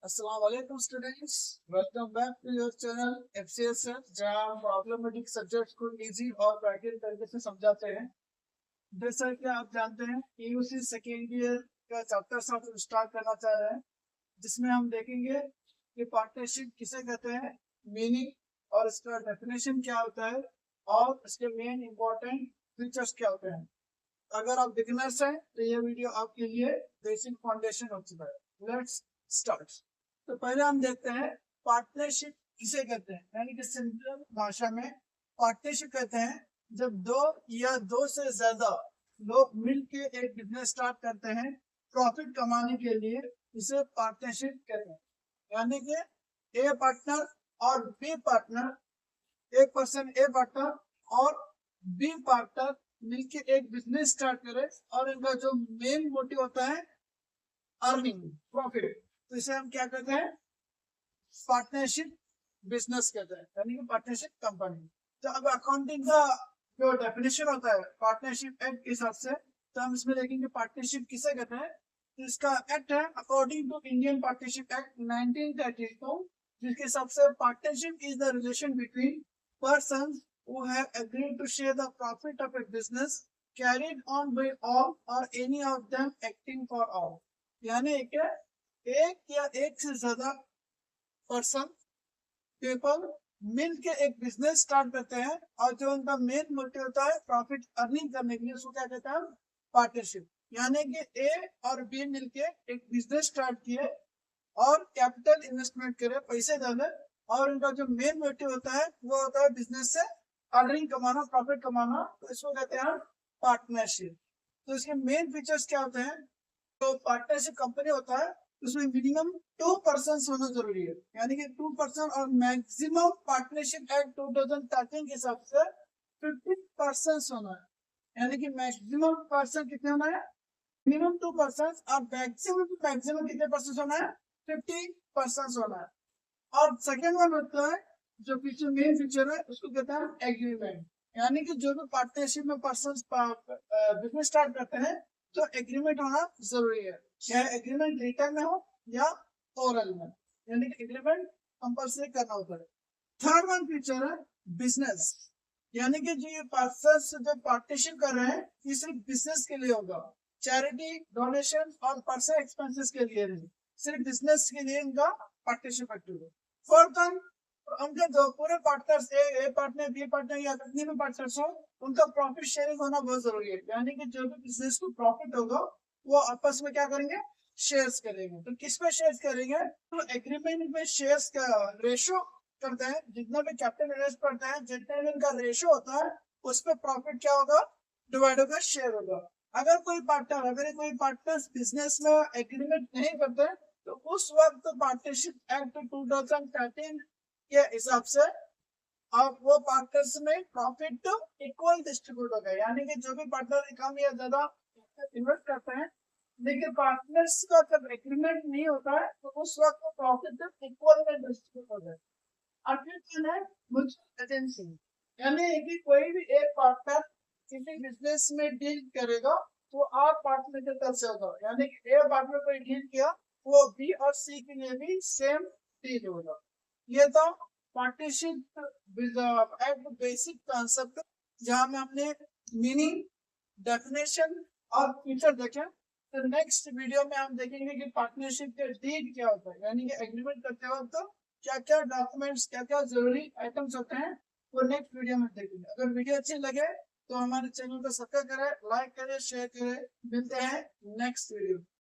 अस्सलाम वालेकुम students, welcome back to your channel FCS sir, जहां हम प्रॉब्लमेटिक सब्जेक्ट्स को इजी और प्रैक्टिकल तरीके से समझाते हैं। जैसा कि आप जानते हैं, EUC सेकेंड ईयर का चैप्टर हम स्टार्ट करना चाह रहे हैं, जिसमें हम देखेंगे कि पार्टनरशिप किसे कहते हैं, मीनिंग और इसका डेफिनेशन क्या होता है और इसके मेन इंपॉर्टेंट फीचर्स क्या होते हैं। अगर आप बिगिनर्स हैं तो ये वीडियो आपके लिए बेसिक फाउंडेशन हो चुका है। Let's start. तो पहले हम देखते हैं पार्टनरशिप किसे कहते हैं, यानी कि सिंपल भाषा में पार्टनरशिप कहते हैं जब दो या दो से ज्यादा लोग मिलके एक बिजनेस स्टार्ट करते हैं प्रॉफिट कमाने के लिए। इसे पार्टनरशिप कहते हैं, यानी कि ए पार्टनर और बी पार्टनर, एक पर्सन ए पार्टनर और बी पार्टनर मिलके एक बिजनेस स्टार्ट करे और इनका जो मेन मोटिव होता है अर्निंग, प्रॉफिट, तो इसे हम क्या कहते हैं, पार्टनरशिप बिजनेस कहते हैं, यानी कि पार्टनरशिप कंपनी। तो अब अकाउंटिंग का जो डेफिनेशन होता है पार्टनरशिप एक्ट के हिसाब से, तो हम इसमें देखेंगे पार्टनरशिप किसे कहते हैं। तो इसका एक्ट है according to Indian partnership act 1932, जिसके हिसाब से partnership is the relation between persons who have agreed to share the profit of a business carried on by all or any of them acting for all, यानी कि एक या एक से ज्यादा पर्सन, पीपल मिल के एक बिजनेस स्टार्ट करते हैं और जो उनका मेन मोटिव होता है प्रॉफिट अर्निंग करने के लिए, उसको क्या कहते हैं, पार्टनरशिप। यानी कि ए और बी मिलके एक बिजनेस स्टार्ट किए और कैपिटल इन्वेस्टमेंट करे, पैसे डाले, और उनका जो मेन मोटिव होता है वो होता है बिजनेस से अर्निंग कमाना, प्रॉफिट कमाना, तो इसको कहते हैं पार्टनरशिप। तो इसके मेन फीचर्स क्या होते हैं। तो पार्टनरशिप कंपनी होता है उसमें मिनिमम 2 पर्सन होना जरूरी है, यानी कि 2 पर्सन, और मैक्सिमम पार्टनरशिप एक्ट 2013 के हिसाब से 50 पर्सन होना है, यानी कि मैक्सिमम पर्सन कितने होना है, मिनिमम 2 पर्सन, और मैक्सिमम कितने पर्सन होना है, 50 पर्सन होना है। और सेकेंड वन होता है जो फीचर, मेन फीचर है, उसको कहते हैं एग्रीमेंट, यानी कि जो भी पार्टनरशिप में पर्सन बिजनेस स्टार्ट करते हैं तो एग्रीमेंट होना जरूरी है, चाहे एग्रीमेंट रिटर्न में हो या ओरल में, यानी कि एग्रीमेंट कंपल्सरी करना होता है। थर्ड वन फीचर है बिजनेस, यानी कि जो ये पर्सन जो पार्टनरशिप कर रहे हैं ये सिर्फ बिजनेस के लिए होगा, चैरिटी, डोनेशन और पर्सनल एक्सपेंसेस के लिए नहीं, सिर्फ बिजनेस के लिए इनका पार्टनरशिप एक्टिव है। फोर्थ वन, उनके जो पूरे पार्टनर्स, ए पार्टनर, बी पार्टनर या कितने भी पार्टनर्स हो, उनका प्रॉफिट शेयरिंग होना बहुत जरूरी है, यानी कि जो भी बिजनेस को प्रॉफिट होगा वो आपस में क्या करेंगे, शेयर्स करेंगे। तो किस पे शेयर्स करेंगे, तो एग्रीमेंट में शेयर्स का रेशो करते हैं, जितना भी कैपिटल इन्वेस्ट करते हैं जितने भी इनका रेशो होता है उस पर प्रॉफिट क्या होगा, डिवाइड होगा, शेयर होगा। अगर कोई पार्टनर्स बिजनेस में एग्रीमेंट नहीं करते तो उस वक्त पार्टनरशिप एक्ट 2013 के हिसाब से अब वो पार्टनर्स में प्रॉफिट इक्वल डिस्ट्रीब्यूट हो गया, यानी कि जो भी पार्टनर कम या ज्यादा इन्वेस्ट करते हैं, लेकिन पार्टनर्स का जब एग्रीमेंट नहीं होता है तो उस वक्त प्रॉफिट इक्वल में डिस्ट्रीब्यूट हो जाए। अगला है म्यूचुअल एजेंसी, यानी कि कोई भी एक पार्टनर किसी बिजनेस में डील करेगा तो आप पार्टनर के तरफ से होगा, यानी कि ए पार्टनर कोई डील किया वो बी और सी के लिए भी सेम डील होगा। ये तो पार्टनरशिप एक्ट बेसिक कॉन्सेप्ट, जहां में हमने मीनिंग, डेफिनेशन और फीचर देखे। तो नेक्स्ट वीडियो में हम देखेंगे कि पार्टनरशिप के डीड क्या होता है, यानी कि एग्रीमेंट करते वक्त तो क्या क्या डॉक्यूमेंट्स, क्या क्या जरूरी आइटम्स होते हैं, वो नेक्स्ट वीडियो में देखेंगे। अगर वीडियो अच्छी लगे तो हमारे चैनल को सब्सक्राइब करें, लाइक करें, शेयर करें। मिलते हैं नेक्स्ट वीडियो।